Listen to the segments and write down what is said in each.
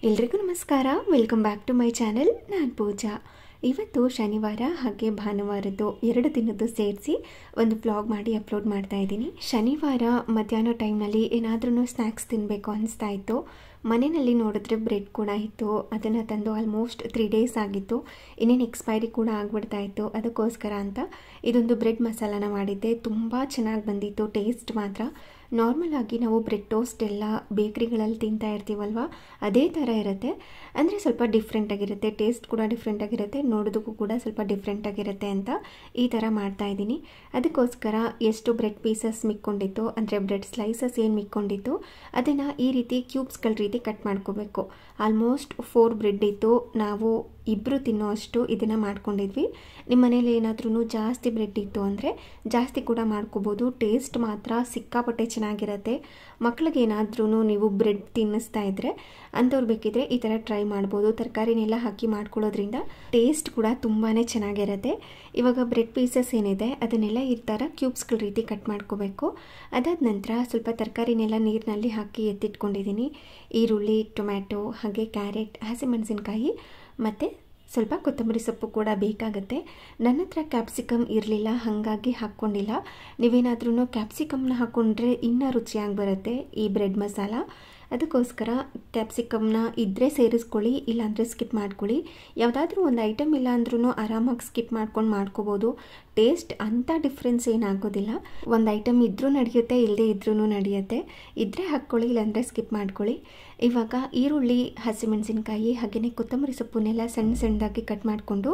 ಎಲ್ರಿಗೂ ನಮಸ್ಕಾರ. Welcome back to my channel. ನಾನು ಪೂಜಾ. ಇವತ್ತು ಶನಿವಾರ ಹಾಗೆ ಭಾನುವಾರದ್ದು 2 ದಿನದ್ದು ಸೇರಿಸಿ ಒಂದು ವ್ಲಾಗ್ ಮಾಡಿ ಅಪ್ಲೋಡ್ ಮಾಡ್ತಾ ಇದ್ದೀನಿ. ಶನಿವಾರ ಮಧ್ಯಾಹ್ನ ಟೈಮ್ನಲ್ಲಿ ಏನಾದ್ರೂ ಸ್ನ್ಯಾಕ್ಸ್ ತಿನ್ನಬೇಕು ಅನಿಸ್ತಾ ಇತ್ತು. ಮನೆಯಲ್ಲಿ ನೋಡಿದ್ರೆ ಬ್ರೆಡ್ ಕೂಡ ಇತ್ತು. ಅದನ್ನು ತಂದು ಆಲ್ಮೋಸ್ಟ್ 3 ಡೇಸ್ ಆಗಿತ್ತು. ಇನ್ನೇನು ಎಕ್ಸ್ಪೈರಿ ಕೂಡ ಆಗಿಬಿಡ್ತಾ ಇತ್ತು. ಅದಕ್ಕೋಸ್ಕರ ಅಂತ ಇದೊಂದು ಬ್ರೆಡ್ ಮಸಾಲಾನ ಮಾಡಿದ್ದೆ. ತುಂಬ ಚೆನ್ನಾಗಿ ಬಂದಿತ್ತು. ಟೇಸ್ಟ್ ಮಾತ್ರ ನಾರ್ಮಲ್ ಆಗಿ ನಾವು ಬ್ರೆಡ್ ಟೋಸ್ಟ್ ಎಲ್ಲ ಬೇಕ್ರಿಗಳಲ್ಲಿ ತಿಂತಾ ಇರ್ತೀವಲ್ವ, ಅದೇ ಥರ ಇರುತ್ತೆ. ಅಂದರೆ ಸ್ವಲ್ಪ ಡಿಫ್ರೆಂಟಾಗಿರುತ್ತೆ. ಟೇಸ್ಟ್ ಕೂಡ ಡಿಫ್ರೆಂಟಾಗಿರುತ್ತೆ, ನೋಡೋದಕ್ಕೂ ಕೂಡ ಸ್ವಲ್ಪ ಡಿಫ್ರೆಂಟಾಗಿರುತ್ತೆ ಅಂತ ಈ ಥರ ಮಾಡ್ತಾಯಿದ್ದೀನಿ. ಅದಕ್ಕೋಸ್ಕರ ಎಷ್ಟು ಬ್ರೆಡ್ ಪೀಸಸ್ ಮಿಕ್ಕೊಂಡಿತ್ತು, ಅಂದರೆ ಬ್ರೆಡ್ ಸ್ಲೈಸಸ್ ಏನು ಮಿಕ್ಕೊಂಡಿತ್ತು ಅದನ್ನು ಈ ರೀತಿ ಕ್ಯೂಬ್ಸ್ಗಳ ರೀತಿ ಕಟ್ ಮಾಡ್ಕೋಬೇಕು. ಆಲ್ಮೋಸ್ಟ್ 4 ಬ್ರೆಡ್ ಇತ್ತು. ನಾವು ಇಬ್ಬರು ತಿನ್ನೋ ಅಷ್ಟು ಇದನ್ನು ಮಾಡ್ಕೊಂಡಿದ್ವಿ. ನಿಮ್ಮ ಮನೇಲಿ ಏನಾದ್ರೂ ಜಾಸ್ತಿ ಬ್ರೆಡ್ ಇತ್ತು ಅಂದರೆ ಜಾಸ್ತಿ ಕೂಡ ಮಾಡ್ಕೋಬೋದು. ಟೇಸ್ಟ್ ಮಾತ್ರ ಸಿಕ್ಕಾಪಟ್ಟೆ ಚೆನ್ನಾಗಿರುತ್ತೆ. ಮಕ್ಳಿಗೆ ಏನಾದ್ರೂ ನೀವು ಬ್ರೆಡ್ ತಿನ್ನಿಸ್ತಾ ಇದ್ದರೆ ಅಂಥವ್ರು ಬೇಕಿದ್ರೆ ಈ ಥರ ಟ್ರೈ ಮಾಡ್ಬೋದು. ತರಕಾರಿನೆಲ್ಲ ಹಾಕಿ ಮಾಡ್ಕೊಳ್ಳೋದ್ರಿಂದ ಟೇಸ್ಟ್ ಕೂಡ ತುಂಬಾ ಚೆನ್ನಾಗಿರುತ್ತೆ. ಇವಾಗ ಬ್ರೆಡ್ ಪೀಸಸ್ ಏನಿದೆ ಅದನ್ನೆಲ್ಲ ಈ ಥರ ಕ್ಯೂಬ್ಸ್ಗಳ ರೀತಿ ಕಟ್ ಮಾಡ್ಕೋಬೇಕು. ಅದಾದ ನಂತರ ಸ್ವಲ್ಪ ತರಕಾರಿನೆಲ್ಲ ನೀರಿನಲ್ಲಿ ಹಾಕಿ ಎತ್ತಿಟ್ಕೊಂಡಿದ್ದೀನಿ. ಈರುಳ್ಳಿ, ಟೊಮ್ಯಾಟೊ, ಹಾಗೆ ಕ್ಯಾರೆಟ್, ಹಸಿಮೆಣಸಿನ್ಕಾಯಿ ಮತ್ತು ಸ್ವಲ್ಪ ಕೊತ್ತಂಬರಿ ಸೊಪ್ಪು ಕೂಡ ಬೇಕಾಗುತ್ತೆ. ನನ್ನ ಹತ್ರ ಕ್ಯಾಪ್ಸಿಕಮ್ ಇರಲಿಲ್ಲ, ಹಾಗಾಗಿ ಹಾಕ್ಕೊಂಡಿಲ್ಲ. ನೀವೇನಾದ್ರೂ ಕ್ಯಾಪ್ಸಿಕಮ್ನ ಹಾಕ್ಕೊಂಡ್ರೆ ಇನ್ನೂ ರುಚಿಯಾಗಿ ಬರುತ್ತೆ ಈ ಬ್ರೆಡ್ ಮಸಾಲ. ಅದಕ್ಕೋಸ್ಕರ ಕ್ಯಾಪ್ಸಿಕಮ್ನ ಇದ್ದರೆ ಸೇರಿಸ್ಕೊಳ್ಳಿ, ಇಲ್ಲಾಂದರೆ ಸ್ಕಿಪ್ ಮಾಡ್ಕೊಳ್ಳಿ. ಯಾವುದಾದ್ರೂ ಒಂದು ಐಟಮ್ ಇಲ್ಲ ಅಂದ್ರೂ ಆರಾಮಾಗಿ ಸ್ಕಿಪ್ ಮಾಡ್ಕೊಂಡು ಮಾಡ್ಕೋಬೋದು. ಟೇಸ್ಟ್ ಅಂಥ ಡಿಫ್ರೆನ್ಸ್ ಏನಾಗೋದಿಲ್ಲ. ಒಂದು ಐಟಮ್ ಇದ್ದರೂ ನಡೆಯುತ್ತೆ, ಇಲ್ಲದೇ ಇದ್ರೂ ನಡೆಯುತ್ತೆ. ಇದ್ದರೆ ಹಾಕ್ಕೊಳ್ಳಿ, ಇಲ್ಲಾಂದರೆ ಸ್ಕಿಪ್ ಮಾಡ್ಕೊಳ್ಳಿ. ಇವಾಗ ಈರುಳ್ಳಿ, ಹಸಿಮೆಣಸಿನ್ಕಾಯಿ ಹಾಗೆಯೇ ಕೊತ್ತಂಬರಿ ಸೊಪ್ಪನ್ನೆಲ್ಲ ಸಣ್ಣ ಸಣ್ಣದಾಗಿ ಕಟ್ ಮಾಡಿಕೊಂಡು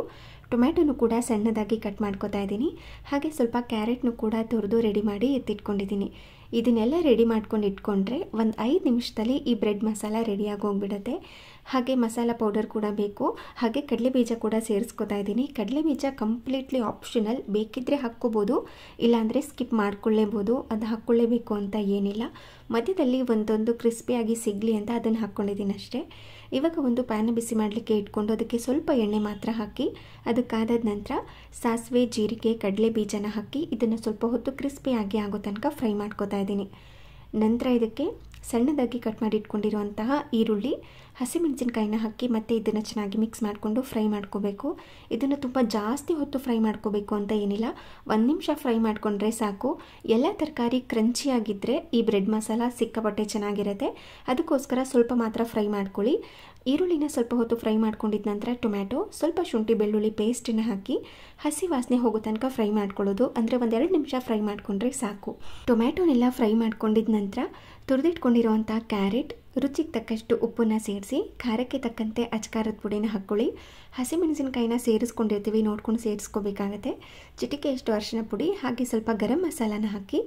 ಟೊಮ್ಯಾಟೊನು ಕೂಡ ಸಣ್ಣದಾಗಿ ಕಟ್ ಮಾಡ್ಕೊತಾ ಇದ್ದೀನಿ. ಹಾಗೆ ಸ್ವಲ್ಪ ಕ್ಯಾರೆಟ್ನು ಕೂಡ ತುರಿದು ರೆಡಿ ಮಾಡಿ ಎತ್ತಿಟ್ಕೊಂಡಿದ್ದೀನಿ. ಇದನ್ನೆಲ್ಲ ರೆಡಿ ಮಾಡ್ಕೊಂಡು ಇಟ್ಕೊಂಡ್ರೆ ಒಂದು 5 ನಿಮಿಷದಲ್ಲಿ ಈ ಬ್ರೆಡ್ ಮಸಾಲ ರೆಡಿಯಾಗಿ ಹೋಗ್ಬಿಡುತ್ತೆ. ಹಾಗೆ ಮಸಾಲ ಪೌಡರ್ ಕೂಡ ಬೇಕು. ಹಾಗೆ ಕಡಲೆಬೀಜ ಕೂಡ ಸೇರಿಸ್ಕೊತಾ ಇದ್ದೀನಿ. ಕಡಲೆಬೀಜ ಕಂಪ್ಲೀಟ್ಲಿ ಆಪ್ಷನಲ್, ಬೇಕಿದ್ದರೆ ಹಾಕ್ಕೋಬೋದು, ಇಲ್ಲಾಂದರೆ ಸ್ಕಿಪ್ ಮಾಡ್ಕೊಳ್ಳೇಬೋದು. ಅದು ಹಾಕ್ಕೊಳ್ಳೇಬೇಕು ಅಂತ ಏನಿಲ್ಲ. ಮಧ್ಯದಲ್ಲಿ ಒಂದೊಂದು ಕ್ರಿಸ್ಪಿಯಾಗಿ ಸಿಗಲಿ ಅಂತ ಅದನ್ನು ಹಾಕ್ಕೊಂಡಿದ್ದೀನಿ ಅಷ್ಟೇ. ಇವಾಗ ಒಂದು ಪ್ಯಾನ್ ಬಿಸಿ ಮಾಡಲಿಕ್ಕೆ ಇಟ್ಕೊಂಡು ಅದಕ್ಕೆ ಸ್ವಲ್ಪ ಎಣ್ಣೆ ಮಾತ್ರ ಹಾಕಿ, ಅದಕ್ಕಾದ ನಂತರ ಸಾಸಿವೆ, ಜೀರಿಗೆ, ಕಡಲೆ ಬೀಜನ ಹಾಕಿ ಇದನ್ನು ಸ್ವಲ್ಪ ಹೊತ್ತು ಕ್ರಿಸ್ಪಿಯಾಗಿ ಆಗೋ ತನಕ ಫ್ರೈ ಮಾಡ್ಕೋತಾ ಇದ್ದೀನಿ. ನಂತರ ಇದಕ್ಕೆ ಸಣ್ಣದಾಗಿ ಕಟ್ ಮಾಡಿ ಇಟ್ಕೊಂಡಿರುವಂತಹ ಈರುಳ್ಳಿ, ಹಸಿಮೆಣಸಿನ್ಕಾಯಿನ ಹಾಕಿ ಮತ್ತೆ ಇದನ್ನು ಚೆನ್ನಾಗಿ ಮಿಕ್ಸ್ ಮಾಡಿಕೊಂಡು ಫ್ರೈ ಮಾಡ್ಕೋಬೇಕು. ಇದನ್ನು ತುಂಬ ಜಾಸ್ತಿ ಹೊತ್ತು ಫ್ರೈ ಮಾಡ್ಕೋಬೇಕು ಅಂತ ಏನಿಲ್ಲ, 1 ನಿಮಿಷ ಫ್ರೈ ಮಾಡಿಕೊಂಡ್ರೆ ಸಾಕು. ಎಲ್ಲ ತರಕಾರಿ ಕ್ರಂಚಿಯಾಗಿದ್ದರೆ ಈ ಬ್ರೆಡ್ ಮಸಾಲ ಸಿಕ್ಕಾಪಟ್ಟೆ ಚೆನ್ನಾಗಿರುತ್ತೆ. ಅದಕ್ಕೋಸ್ಕರ ಸ್ವಲ್ಪ ಮಾತ್ರ ಫ್ರೈ ಮಾಡ್ಕೊಳ್ಳಿ. ಈರುಳ್ಳಿನ ಸ್ವಲ್ಪ ಹೊತ್ತು ಫ್ರೈ ಮಾಡ್ಕೊಂಡಿದ್ದ ನಂತರ ಟೊಮ್ಯಾಟೊ, ಸ್ವಲ್ಪ ಶುಂಠಿ ಬೆಳ್ಳುಳ್ಳಿ ಪೇಸ್ಟನ್ನು ಹಾಕಿ ಹಸಿ ವಾಸನೆ ಹೋಗೋ ತನಕ ಫ್ರೈ ಮಾಡ್ಕೊಳ್ಳೋದು. ಅಂದರೆ 1-2 ನಿಮಿಷ ಫ್ರೈ ಮಾಡಿಕೊಂಡ್ರೆ ಸಾಕು. ಟೊಮ್ಯಾಟೊನೆಲ್ಲ ಫ್ರೈ ಮಾಡ್ಕೊಂಡಿದ್ದ ನಂತರ ತುರಿದಿಟ್ಕೊಂಡಿರುವಂಥ ಕ್ಯಾರೆಟ್, ರುಚಿಗೆ ತಕ್ಕಷ್ಟು ಉಪ್ಪನ್ನು ಸೇರಿಸಿ, ಖಾರಕ್ಕೆ ತಕ್ಕಂತೆ ಅಚ್ಕಾರದ ಪುಡಿನ ಹಾಕ್ಕೊಳ್ಳಿ. ಹಸಿಮೆಣಸಿನ್ಕಾಯಿನ ಸೇರಿಸ್ಕೊಂಡಿರ್ತೀವಿ, ನೋಡ್ಕೊಂಡು ಸೇರಿಸ್ಕೋಬೇಕಾಗತ್ತೆ. ಚಿಟಿಕೆಯಷ್ಟು ಅರಿಶಿನ ಪುಡಿ ಹಾಗೆ ಸ್ವಲ್ಪ ಗರಂ ಮಸಾಲಾನ ಹಾಕಿ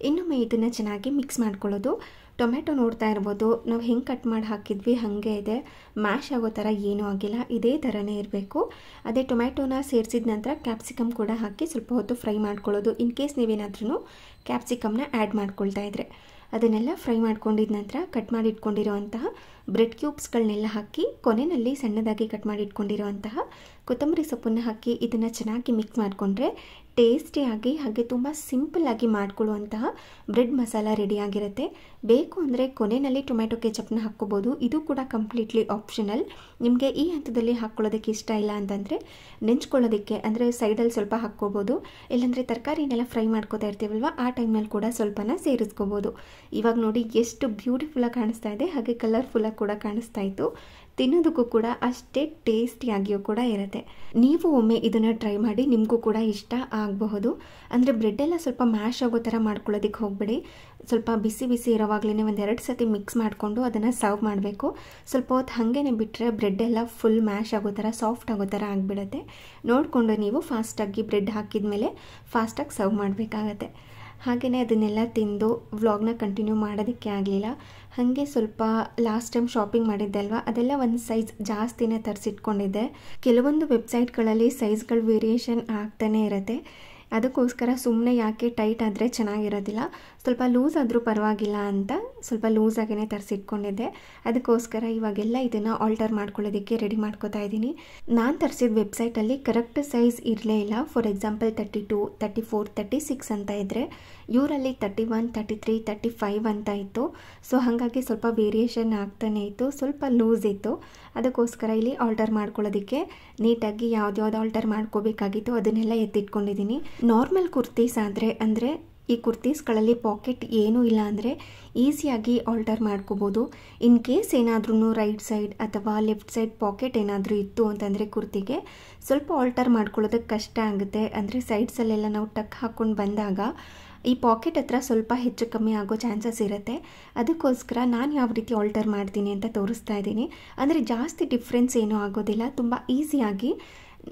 ಇನ್ನೊಮ್ಮೆ ಇದನ್ನು ಚೆನ್ನಾಗಿ ಮಿಕ್ಸ್ ಮಾಡ್ಕೊಳ್ಳೋದು. ಟೊಮ್ಯಾಟೊ ನೋಡ್ತಾ ಇರ್ಬೋದು, ನಾವು ಹೆಂಗೆ ಕಟ್ ಮಾಡಿ ಹಾಕಿದ್ವಿ ಹಾಗೆ ಇದೆ, ಮ್ಯಾಶ್ ಆಗೋ ಥರ ಏನೂ ಆಗಿಲ್ಲ, ಇದೇ ಥರನೇ ಇರಬೇಕು. ಅದೇ ಟೊಮ್ಯಾಟೊನ ಸೇರಿಸಿದ ನಂತರ ಕ್ಯಾಪ್ಸಿಕಮ್ ಕೂಡ ಹಾಕಿ ಸ್ವಲ್ಪ ಹೊತ್ತು ಫ್ರೈ ಮಾಡ್ಕೊಳ್ಳೋದು. ಇನ್ ಕೇಸ್ ನೀವೇನಾದ್ರೂ ಕ್ಯಾಪ್ಸಿಕಮ್ನ ಆ್ಯಡ್ ಮಾಡ್ಕೊಳ್ತಾ ಇದ್ರೆ ಅದನ್ನೆಲ್ಲ ಫ್ರೈ ಮಾಡ್ಕೊಂಡಿದ ನಂತರ ಕಟ್ ಮಾಡಿ ಇಟ್ಕೊಂಡಿರುವಂತಹ ಬ್ರೆಡ್ ಕ್ಯೂಬ್ಸ್ಗಳನ್ನೆಲ್ಲ ಹಾಕಿ ಕೊನೆಯಲ್ಲಿ ಸಣ್ಣದಾಗಿ ಕಟ್ ಮಾಡಿ ಇಟ್ಕೊಂಡಿರುವಂತಹ ಕೊತ್ತಂಬರಿ ಸೊಪ್ಪನ್ನು ಹಾಕಿ ಇದನ್ನು ಚೆನ್ನಾಗಿ ಮಿಕ್ಸ್ ಮಾಡಿಕೊಂಡ್ರೆ ಟೇಸ್ಟಿಯಾಗಿ ಹಾಗೆ ತುಂಬ ಸಿಂಪಲ್ಲಾಗಿ ಮಾಡ್ಕೊಳ್ಳುವಂತಹ ಬ್ರೆಡ್ ಮಸಾಲ ರೆಡಿಯಾಗಿರುತ್ತೆ. ಬೇಕು ಅಂದರೆ ಕೊನೆಯಲ್ಲಿ ಟೊಮ್ಯಾಟೊ ಕೆಚಪ್ನ ಹಾಕ್ಕೋಬೋದು. ಇದು ಕೂಡ ಕಂಪ್ಲೀಟ್ಲಿ ಆಪ್ಷನಲ್. ನಿಮಗೆ ಈ ಹಂತದಲ್ಲಿ ಹಾಕ್ಕೊಳ್ಳೋದಕ್ಕೆ ಇಷ್ಟ ಇಲ್ಲ ಅಂತಂದರೆ ನೆಂಚ್ಕೊಳ್ಳೋದಕ್ಕೆ ಅಂದರೆ ಸೈಡಲ್ಲಿ ಸ್ವಲ್ಪ ಹಾಕ್ಕೋಬೋದು. ಇಲ್ಲಾಂದರೆ ತರಕಾರಿನೆಲ್ಲ ಫ್ರೈ ಮಾಡ್ಕೋತಾ ಇರ್ತೀವಲ್ವ, ಆ ಟೈಮ್ನಲ್ಲಿ ಕೂಡ ಸ್ವಲ್ಪನ ಸೇರಿಸ್ಕೋಬೋದು. ಇವಾಗ ನೋಡಿ ಎಷ್ಟು ಬ್ಯೂಟಿಫುಲ್ಲಾಗಿ ಕಾಣಿಸ್ತಾ ಇದೆ, ಹಾಗೆ ಕಲರ್ಫುಲ್ಲಾಗಿ ಕೂಡ ಕಾಣಿಸ್ತಾ ಇತ್ತು. ತಿನ್ನೋದಕ್ಕೂ ಕೂಡ ಅಷ್ಟೇ ಟೇಸ್ಟಿಯಾಗಿಯೂ ಕೂಡ ಇರುತ್ತೆ. ನೀವು ಒಮ್ಮೆ ಇದನ್ನು ಟ್ರೈ ಮಾಡಿ, ನಿಮಗೂ ಕೂಡ ಇಷ್ಟ ಆಗಬಹುದು. ಅಂದರೆ ಬ್ರೆಡ್ಡೆಲ್ಲ ಸ್ವಲ್ಪ ಮ್ಯಾಶ್ ಆಗೋ ಥರ ಮಾಡ್ಕೊಳ್ಳೋದಕ್ಕೆ ಹೋಗಬೇಡಿ. ಸ್ವಲ್ಪ ಬಿಸಿ ಬಿಸಿ ಇರೋವಾಗಲೇ 1-2 ಸತಿ ಮಿಕ್ಸ್ ಮಾಡಿಕೊಂಡು ಅದನ್ನು ಸರ್ವ್ ಮಾಡಬೇಕು. ಸ್ವಲ್ಪ ಹೊತ್ತು ಹಾಗೇ ಬಿಟ್ಟರೆ ಬ್ರೆಡ್ಡೆಲ್ಲ ಫುಲ್ ಮ್ಯಾಶ್ ಆಗೋ ಥರ, ಸಾಫ್ಟ್ ಆಗೋ ಥರ ಆಗಿಬಿಡುತ್ತೆ. ನೋಡಿಕೊಂಡು ನೀವು ಫಾಸ್ಟಾಗಿ ಬ್ರೆಡ್ ಹಾಕಿದ ಮೇಲೆ ಫಾಸ್ಟಾಗಿ ಸರ್ವ್ ಮಾಡಬೇಕಾಗತ್ತೆ. ಹಾಗೆಯೇ ಅದನ್ನೆಲ್ಲ ತಿಂದು ವ್ಲಾಗ್ನ ಕಂಟಿನ್ಯೂ ಮಾಡೋದಕ್ಕೆ ಆಗಲಿಲ್ಲ. ಹಾಗೆ ಸ್ವಲ್ಪ ಲಾಸ್ಟ್ ಟೈಮ್ ಶಾಪಿಂಗ್ ಮಾಡಿದ್ದೆ ಅಲ್ವಾ, ಅದೆಲ್ಲ ಒಂದು ಸೈಜ್ ಜಾಸ್ತಿನೇ ತರಿಸಿಟ್ಕೊಂಡಿದ್ದೆ. ಕೆಲವೊಂದು ವೆಬ್ಸೈಟ್ಗಳಲ್ಲಿ ಸೈಜ್ಗಳ ವೇರಿಯೇಷನ್ ಆಗ್ತಾನೇ ಇರುತ್ತೆ. ಅದಕ್ಕೋಸ್ಕರ ಸುಮ್ಮನೆ ಯಾಕೆ ಟೈಟ್ ಆದರೆ ಚೆನ್ನಾಗಿರೋದಿಲ್ಲ, ಸ್ವಲ್ಪ ಲೂಸ್ ಆದರೂ ಪರವಾಗಿಲ್ಲ ಅಂತ ಸ್ವಲ್ಪ ಲೂಸಾಗೇ ತರಿಸಿಟ್ಕೊಂಡಿದ್ದೆ. ಅದಕ್ಕೋಸ್ಕರ ಇವಾಗೆಲ್ಲ ಇದನ್ನು ಆಲ್ಟರ್ ಮಾಡ್ಕೊಳ್ಳೋದಕ್ಕೆ ರೆಡಿ ಮಾಡ್ಕೋತಾ ಇದ್ದೀನಿ. ನಾನು ತರಿಸಿದ ವೆಬ್ಸೈಟಲ್ಲಿ ಕರೆಕ್ಟ್ ಸೈಜ್ ಇರಲೇ ಇಲ್ಲ. ಫಾರ್ ಎಕ್ಸಾಂಪಲ್ 32, 34, 36 ಅಂತ ಇದ್ದರೆ ಇವರಲ್ಲಿ 31, 33, 35 ಅಂತ ಇತ್ತು. ಸೊ ಹಾಗಾಗಿ ಸ್ವಲ್ಪ ವೇರಿಯೇಷನ್ ಆಗ್ತಾನೆ ಇತ್ತು, ಸ್ವಲ್ಪ ಲೂಸ್ ಇತ್ತು. ಅದಕ್ಕೋಸ್ಕರ ಇಲ್ಲಿ ಆಲ್ಟರ್ ಮಾಡ್ಕೊಳ್ಳೋದಕ್ಕೆ ನೀಟಾಗಿ ಯಾವ್ದು ಆಲ್ಟರ್ ಮಾಡ್ಕೋಬೇಕಾಗಿತ್ತು ಅದನ್ನೆಲ್ಲ ಎತ್ತಿಟ್ಕೊಂಡಿದ್ದೀನಿ. ನಾರ್ಮಲ್ ಕುರ್ತೀಸ್ ಆದರೆ ಅಂದರೆ ಈ ಕುರ್ತೀಸ್ಗಳಲ್ಲಿ ಪಾಕೆಟ್ ಏನೂ ಇಲ್ಲ ಅಂದರೆ ಈಸಿಯಾಗಿ ಆಲ್ಟರ್ ಮಾಡ್ಕೋಬೋದು. ಇನ್ ಕೇಸ್ ಏನಾದ್ರೂ ರೈಟ್ ಸೈಡ್ ಅಥವಾ ಲೆಫ್ಟ್ ಸೈಡ್ ಪಾಕೆಟ್ ಏನಾದರೂ ಇತ್ತು ಅಂತಂದರೆ ಕುರ್ತಿಗೆ ಸ್ವಲ್ಪ ಆಲ್ಟರ್ ಮಾಡ್ಕೊಳ್ಳೋದಕ್ಕೆ ಕಷ್ಟ ಆಗುತ್ತೆ. ಅಂದರೆ ಸೈಡ್ಸಲ್ಲೆಲ್ಲ ನಾವು ಟಕ್ ಹಾಕ್ಕೊಂಡು ಬಂದಾಗ ಈ ಪಾಕೆಟ್ ಹತ್ರ ಸ್ವಲ್ಪ ಹೆಚ್ಚು ಕಮ್ಮಿ ಆಗೋ ಚಾನ್ಸಸ್ ಇರುತ್ತೆ. ಅದಕ್ಕೋಸ್ಕರ ನಾನು ಯಾವ ರೀತಿ ಆಲ್ಟರ್ ಮಾಡ್ತೀನಿ ಅಂತ ತೋರಿಸ್ತಾ ಇದ್ದೀನಿ. ಅಂದರೆ ಜಾಸ್ತಿ ಡಿಫ್ರೆನ್ಸ್ ಏನೂ ಆಗೋದಿಲ್ಲ, ತುಂಬ ಈಸಿಯಾಗಿ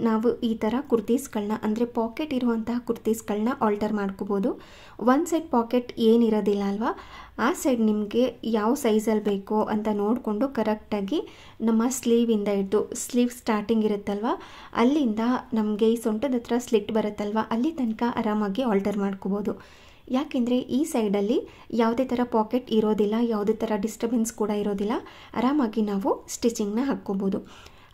ನಾವು ಈ ಥರ ಕುರ್ತೀಸ್ಗಳನ್ನ ಅಂದರೆ ಪಾಕೆಟ್ ಇರುವಂತಹ ಕುರ್ತೀಸ್ಗಳನ್ನ ಆಲ್ಟರ್ ಮಾಡ್ಕೋಬೋದು. ಒಂದು ಸೈಡ್ ಪಾಕೆಟ್ ಏನಿರೋದಿಲ್ಲ ಅಲ್ವಾ, ಆ ಸೈಡ್ ನಿಮಗೆ ಯಾವ ಸೈಜಲ್ಲಿ ಬೇಕೋ ಅಂತ ನೋಡಿಕೊಂಡು ಕರೆಕ್ಟಾಗಿ ನಮ್ಮ ಸ್ಲೀವಿಂದ ಹಿಡಿದು ಸ್ಲೀವ್ ಸ್ಟಾರ್ಟಿಂಗ್ ಇರುತ್ತಲ್ವ ಅಲ್ಲಿಂದ ನಮಗೆ ಈ ಸೊಂಟದ ಹತ್ರ ಸ್ಲಿಟ್ ಬರುತ್ತಲ್ವ ಅಲ್ಲಿ ತನಕ ಆರಾಮಾಗಿ ಆಲ್ಟರ್ ಮಾಡ್ಕೋಬೋದು. ಯಾಕೆಂದರೆ ಈ ಸೈಡಲ್ಲಿ ಯಾವುದೇ ಥರ ಪಾಕೆಟ್ ಇರೋದಿಲ್ಲ, ಯಾವುದೇ ಥರ ಡಿಸ್ಟರ್ಬೆನ್ಸ್ ಕೂಡ ಇರೋದಿಲ್ಲ, ಆರಾಮಾಗಿ ನಾವು ಸ್ಟಿಚಿಂಗ್ನ ಹಾಕ್ಕೋಬೋದು.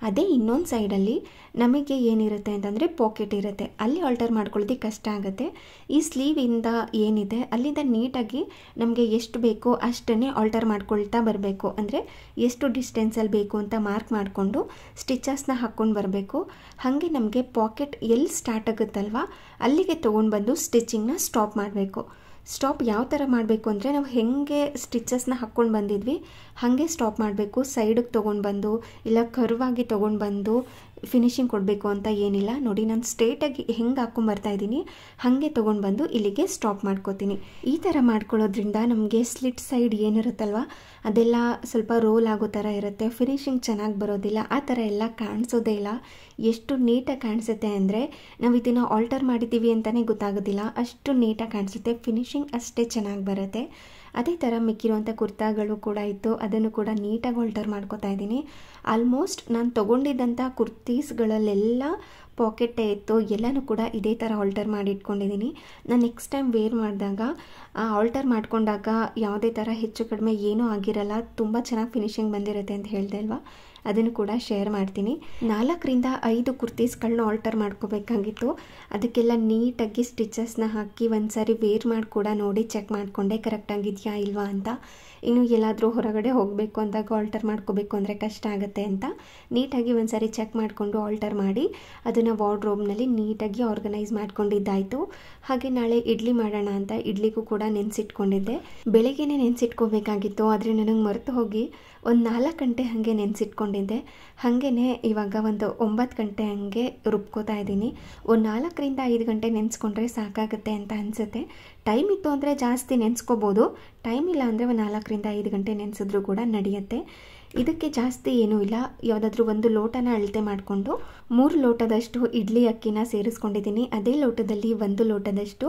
ಅದೇ ಇನ್ನೊಂದು ಸೈಡಲ್ಲಿ ನಮಗೆ ಏನಿರುತ್ತೆ ಅಂತಂದರೆ ಪಾಕೆಟ್ ಇರುತ್ತೆ, ಅಲ್ಲಿ ಆಲ್ಟರ್ ಮಾಡ್ಕೊಳ್ಳೋದಕ್ಕೆ ಕಷ್ಟ ಆಗುತ್ತೆ. ಈ ಸ್ಲೀವಿಂದ ಏನಿದೆ ಅಲ್ಲಿಂದ ನೀಟಾಗಿ ನಮಗೆ ಎಷ್ಟು ಬೇಕೋ ಅಷ್ಟನ್ನೇ ಆಲ್ಟರ್ ಮಾಡ್ಕೊಳ್ತಾ ಬರಬೇಕು. ಅಂದರೆ ಎಷ್ಟು ಡಿಸ್ಟೆನ್ಸಲ್ಲಿ ಬೇಕು ಅಂತ ಮಾರ್ಕ್ ಮಾಡಿಕೊಂಡು ಸ್ಟಿಚಸ್ನ ಹಾಕ್ಕೊಂಡು ಬರಬೇಕು. ಹಾಗೆ ನಮಗೆ ಪಾಕೆಟ್ ಎಲ್ಲಿ ಸ್ಟಾರ್ಟ್ ಆಗುತ್ತಲ್ವ ಅಲ್ಲಿಗೆ ತೊಗೊಂಡು ಬಂದು ಸ್ಟಿಚಿಂಗ್ನ ಸ್ಟಾಪ್ ಮಾಡಬೇಕು. ಸ್ಟಾಪ್ ಯಾವ ಥರ ಮಾಡಬೇಕು ಅಂದರೆ ನಾವು ಹೇಗೆ ಸ್ಟಿಚಸ್ನ ಹಾಕ್ಕೊಂಡು ಬಂದಿದ್ವಿ ಹಾಗೆ ಸ್ಟಾಪ್ ಮಾಡಬೇಕು. ಸೈಡಿಗೆ ತೊಗೊಂಡು ಬಂದು ಇಲ್ಲ ಕರ್ವಾಗಿ ತೊಗೊಂಡು ಬಂದು ಫಿನಿಶಿಂಗ್ ಕೊಡಬೇಕು ಅಂತ ಏನಿಲ್ಲ. ನೋಡಿ ನಾನು ಸ್ಟ್ರೇಟಾಗಿ ಹೆಂಗೆ ಹಾಕ್ಕೊಂಬರ್ತಾ ಇದ್ದೀನಿ ಹಾಗೆ ತೊಗೊಂಡು ಬಂದು ಇಲ್ಲಿಗೆ ಸ್ಟಾಪ್ ಮಾಡ್ಕೋತೀನಿ. ಈ ಥರ ಮಾಡ್ಕೊಳ್ಳೋದ್ರಿಂದ ನಮಗೆ ಸ್ಲಿಟ್ ಸೈಡ್ ಏನಿರುತ್ತಲ್ವ ಅದೆಲ್ಲ ಸ್ವಲ್ಪ ರೋಲ್ ಆಗೋ ಥರ ಇರುತ್ತೆ, ಫಿನಿಶಿಂಗ್ ಚೆನ್ನಾಗಿ ಬರೋದಿಲ್ಲ, ಆ ಥರ ಎಲ್ಲ ಕಾಣಿಸೋದೇ ಇಲ್ಲ. ಎಷ್ಟು ನೀಟಾಗಿ ಕಾಣಿಸುತ್ತೆ ಅಂದರೆ ನಾವು ಇದನ್ನು ಆಲ್ಟರ್ ಮಾಡಿದ್ದೀವಿ ಅಂತಲೇ ಗೊತ್ತಾಗೋದಿಲ್ಲ, ಅಷ್ಟು ನೀಟಾಗಿ ಕಾಣಿಸುತ್ತೆ, ಫಿನಿಶಿಂಗ್ ಅಷ್ಟೇ ಚೆನ್ನಾಗಿ ಬರುತ್ತೆ. ಅದೇ ಥರ ಮಿಕ್ಕಿರುವಂಥ ಕುರ್ತಾಗಳು ಕೂಡ ಇತ್ತು, ಅದನ್ನು ಕೂಡ ನೀಟಾಗಿ ಆಲ್ಟರ್ ಮಾಡ್ಕೋತಾ ಇದ್ದೀನಿ. ಆಲ್ಮೋಸ್ಟ್ ನಾನು ತೊಗೊಂಡಿದ್ದಂಥ ಕುರ್ತೀಸ್ಗಳಲ್ಲೆಲ್ಲ ಪಾಕೆಟೇ ಇತ್ತು, ಎಲ್ಲನೂ ಕೂಡ ಇದೇ ಥರ ಆಲ್ಟರ್ ಮಾಡಿ ಇಟ್ಕೊಂಡಿದ್ದೀನಿ. ನಾನು ನೆಕ್ಸ್ಟ್ ಟೈಮ್ ವೇರ್ ಮಾಡಿದಾಗ ಆಲ್ಟರ್ ಮಾಡ್ಕೊಂಡಾಗ ಯಾವುದೇ ಥರ ಹೆಚ್ಚು ಕಡಿಮೆ ಏನೂ ಆಗಿರಲ್ಲ, ತುಂಬ ಚೆನ್ನಾಗಿ ಫಿನಿಶಿಂಗ್ ಬಂದಿರುತ್ತೆ ಅಂತ ಹೇಳಿದೆ ಅಲ್ವಾ, ಅದನ್ನು ಕೂಡ ಶೇರ್ ಮಾಡ್ತೀನಿ. 4ರಿಂದ 5 ಕುರ್ತೀಸ್ಗಳನ್ನ ಆಲ್ಟರ್ ಮಾಡ್ಕೋಬೇಕಾಗಿತ್ತು. ಅದಕ್ಕೆಲ್ಲ ನೀಟಾಗಿ ಸ್ಟಿಚಸ್ನ ಹಾಕಿ ಒಂದು ಸಾರಿ ವೇರ್ ಮಾಡಿ ಕೂಡ ನೋಡಿ ಚೆಕ್ ಮಾಡಿಕೊಂಡೆ ಕರೆಕ್ಟಾಗಿದೆಯಾ ಇಲ್ವಾ ಅಂತ. ಇನ್ನು ಎಲ್ಲಾದರೂ ಹೊರಗಡೆ ಹೋಗಬೇಕು ಅಂದಾಗ ಆಲ್ಟರ್ ಮಾಡ್ಕೋಬೇಕು ಅಂದರೆ ಕಷ್ಟ ಆಗುತ್ತೆ ಅಂತ ನೀಟಾಗಿ ಒಂದು ಸಾರಿ ಚೆಕ್ ಮಾಡಿಕೊಂಡು ಆಲ್ಟರ್ ಮಾಡಿ ಅದನ್ನು ವಾರ್ಡ್ರೋಬ್ನಲ್ಲಿ ನೀಟಾಗಿ ಆರ್ಗನೈಸ್ ಮಾಡ್ಕೊಂಡಿದ್ದಾಯಿತು. ಹಾಗೆ ನಾಳೆ ಇಡ್ಲಿ ಮಾಡೋಣ ಅಂತ ಇಡ್ಲಿಗೂ ಕೂಡ ನೆನೆಸಿಟ್ಕೊಂಡಿದ್ದೆ. ಬೆಳಗ್ಗೆನೇ ನೆನೆಸಿಟ್ಕೋಬೇಕಾಗಿತ್ತು, ಆದರೆ ನನಗೆ ಮರೆತು ಹೋಗಿ ಒಂದು 4 ಗಂಟೆ ಹಾಗೆ ನೆನೆಸಿಟ್ಕೊಂಡಿದ್ದೆ. ಹಾಗೆಯೇ ಇವಾಗ ಒಂದು 9 ಗಂಟೆ ಹಾಗೆ ರುಬ್ಕೋತಾ ಇದ್ದೀನಿ. ಒಂದು 4ರಿಂದ 5 ಗಂಟೆ ನೆನೆಸ್ಕೊಂಡ್ರೆ ಸಾಕಾಗುತ್ತೆ ಅಂತ ಅನಿಸುತ್ತೆ. ಟೈಮ್ ಇತ್ತು ಅಂದರೆ ಜಾಸ್ತಿ ನೆನೆಸ್ಕೋಬೋದು, ಟೈಮ್ ಇಲ್ಲ ಅಂದರೆ ಒಂದು 4ರಿಂದ 5 ಗಂಟೆ ನೆನೆಸಿದ್ರೂ ಕೂಡ ನಡೆಯುತ್ತೆ. ಇದಕ್ಕೆ ಜಾಸ್ತಿ ಏನೂ ಇಲ್ಲ, ಯಾವುದಾದ್ರೂ ಒಂದು ಲೋಟನ ಅಳತೆ ಮಾಡಿಕೊಂಡು 3 ಲೋಟದಷ್ಟು ಇಡ್ಲಿ ಅಕ್ಕಿನ ಸೇರಿಸ್ಕೊಂಡಿದ್ದೀನಿ. ಅದೇ ಲೋಟದಲ್ಲಿ 1 ಲೋಟದಷ್ಟು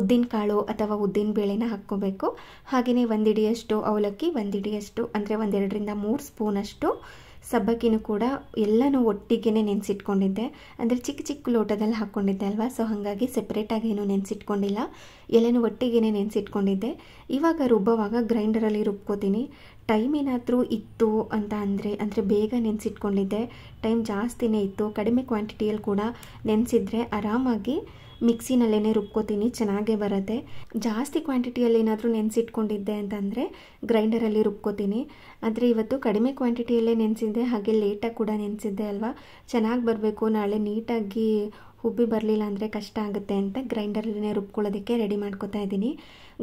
ಉದ್ದಿನ ಕಾಳು ಅಥವಾ ಉದ್ದಿನ ಬೇಳೆನ ಹಾಕ್ಕೋಬೇಕು. ಹಾಗೆಯೇ 1 ಹಿಡಿಯಷ್ಟು ಅವಲಕ್ಕಿ, 1 ಹಿಡಿಯಷ್ಟು ಅಂದರೆ 1 2ರಿಂದ 3 ಸ್ಪೂನಷ್ಟು ಸಬ್ಬಕ್ಕಿನೂ ಕೂಡ ಎಲ್ಲನೂ ಒಟ್ಟಿಗೆ ನೆನೆಸಿಟ್ಕೊಂಡಿದ್ದೆ. ಅಂದರೆ ಚಿಕ್ಕ ಚಿಕ್ಕ ಲೋಟದಲ್ಲಿ ಹಾಕ್ಕೊಂಡಿದ್ದೆ ಅಲ್ವಾ, ಸೊ ಹಾಗಾಗಿ ಸೆಪ್ರೇಟಾಗಿ ಏನೂ ನೆನೆಸಿಟ್ಕೊಂಡಿಲ್ಲ, ಎಲ್ಲನೂ ಒಟ್ಟಿಗೆ ನೆನೆಸಿಟ್ಕೊಂಡಿದ್ದೆ. ಇವಾಗ ರುಬ್ಬವಾಗ ಗ್ರೈಂಡರಲ್ಲಿ ರುಬ್ಕೋತೀನಿ. ಟೈಮ್ ಏನಾದರೂ ಇತ್ತು ಅಂತ ಅಂದರೆ ಬೇಗ ನೆನೆಸಿಟ್ಕೊಂಡಿದ್ದೆ, ಟೈಮ್ ಜಾಸ್ತಿನೇ ಇತ್ತು, ಕಡಿಮೆ ಕ್ವಾಂಟಿಟಿಯಲ್ಲಿ ಕೂಡ ನೆನೆಸಿದ್ರೆ ಆರಾಮಾಗಿ ಮಿಕ್ಸಿನಲ್ಲೇ ರುಬ್ಕೋತೀನಿ, ಚೆನ್ನಾಗೇ ಬರುತ್ತೆ. ಜಾಸ್ತಿ ಕ್ವಾಂಟಿಟಿಯಲ್ಲಿ ಏನಾದರೂ ನೆನೆಸಿಟ್ಕೊಂಡಿದ್ದೆ ಅಂತಂದರೆ ಗ್ರೈಂಡರಲ್ಲಿ ರುಬ್ಕೋತೀನಿ. ಆದರೆ ಇವತ್ತು ಕಡಿಮೆ ಕ್ವಾಂಟಿಟಿಯಲ್ಲೇ ನೆನೆಸಿದ್ದೆ, ಹಾಗೆ ಲೇಟಾಗಿ ಕೂಡ ನೆನೆಸಿದ್ದೆ ಅಲ್ವಾ, ಚೆನ್ನಾಗಿ ಬರಬೇಕು, ನಾಳೆ ನೀಟಾಗಿ ಹುಬ್ಬಿ ಬರಲಿಲ್ಲ ಅಂದರೆ ಕಷ್ಟ ಆಗುತ್ತೆ ಅಂತ ಗ್ರೈಂಡರಲ್ಲೇ ರುಬ್ಕೊಳ್ಳೋದಕ್ಕೆ ರೆಡಿ ಮಾಡ್ಕೋತಾ ಇದ್ದೀನಿ.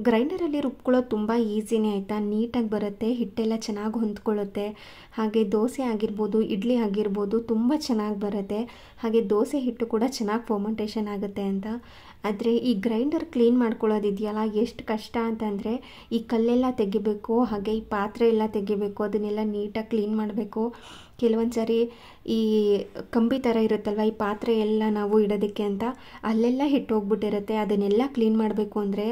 ಗ್ರೈಂಡರಲ್ಲಿ ರುಬ್ಕೊಳ್ಳೋದು ತುಂಬ ಈಸಿನೇ ಆಯಿತಾ, ನೀಟಾಗಿ ಬರುತ್ತೆ, ಹಿಟ್ಟೆಲ್ಲ ಚೆನ್ನಾಗಿ ಹೊಂದ್ಕೊಳ್ಳುತ್ತೆ. ಹಾಗೆ ದೋಸೆ ಆಗಿರ್ಬೋದು, ಇಡ್ಲಿ ಆಗಿರ್ಬೋದು ತುಂಬ ಚೆನ್ನಾಗಿ ಬರುತ್ತೆ. ಹಾಗೆ ದೋಸೆ ಹಿಟ್ಟು ಕೂಡ ಚೆನ್ನಾಗಿ ಫರ್ಮೆಂಟೇಷನ್ ಆಗುತ್ತೆ ಅಂತ. ಆದರೆ ಈ ಗ್ರೈಂಡರ್ ಕ್ಲೀನ್ ಮಾಡ್ಕೊಳ್ಳೋದಿದೆಯಲ್ಲ ಎಷ್ಟು ಕಷ್ಟ ಅಂತಂದರೆ ಈ ಕಲ್ಲೆಲ್ಲ ತೆಗಿಬೇಕು, ಹಾಗೆ ಈ ಪಾತ್ರೆ ಎಲ್ಲ ತೆಗಿಬೇಕು, ಅದನ್ನೆಲ್ಲ ನೀಟಾಗಿ ಕ್ಲೀನ್ ಮಾಡಬೇಕು. ಕೆಲವೊಂದು ಸಾರಿ ಈ ಕಂಬಿ ಥರ ಇರುತ್ತಲ್ವ, ಈ ಪಾತ್ರೆ ಎಲ್ಲ ನಾವು ಇಡೋದಕ್ಕೆ ಅಂತ ಅಲ್ಲೆಲ್ಲ ಹಿಟ್ಟು ಹೋಗ್ಬಿಟ್ಟಿರುತ್ತೆ. ಅದನ್ನೆಲ್ಲ ಕ್ಲೀನ್ ಮಾಡಬೇಕು ಅಂದರೆ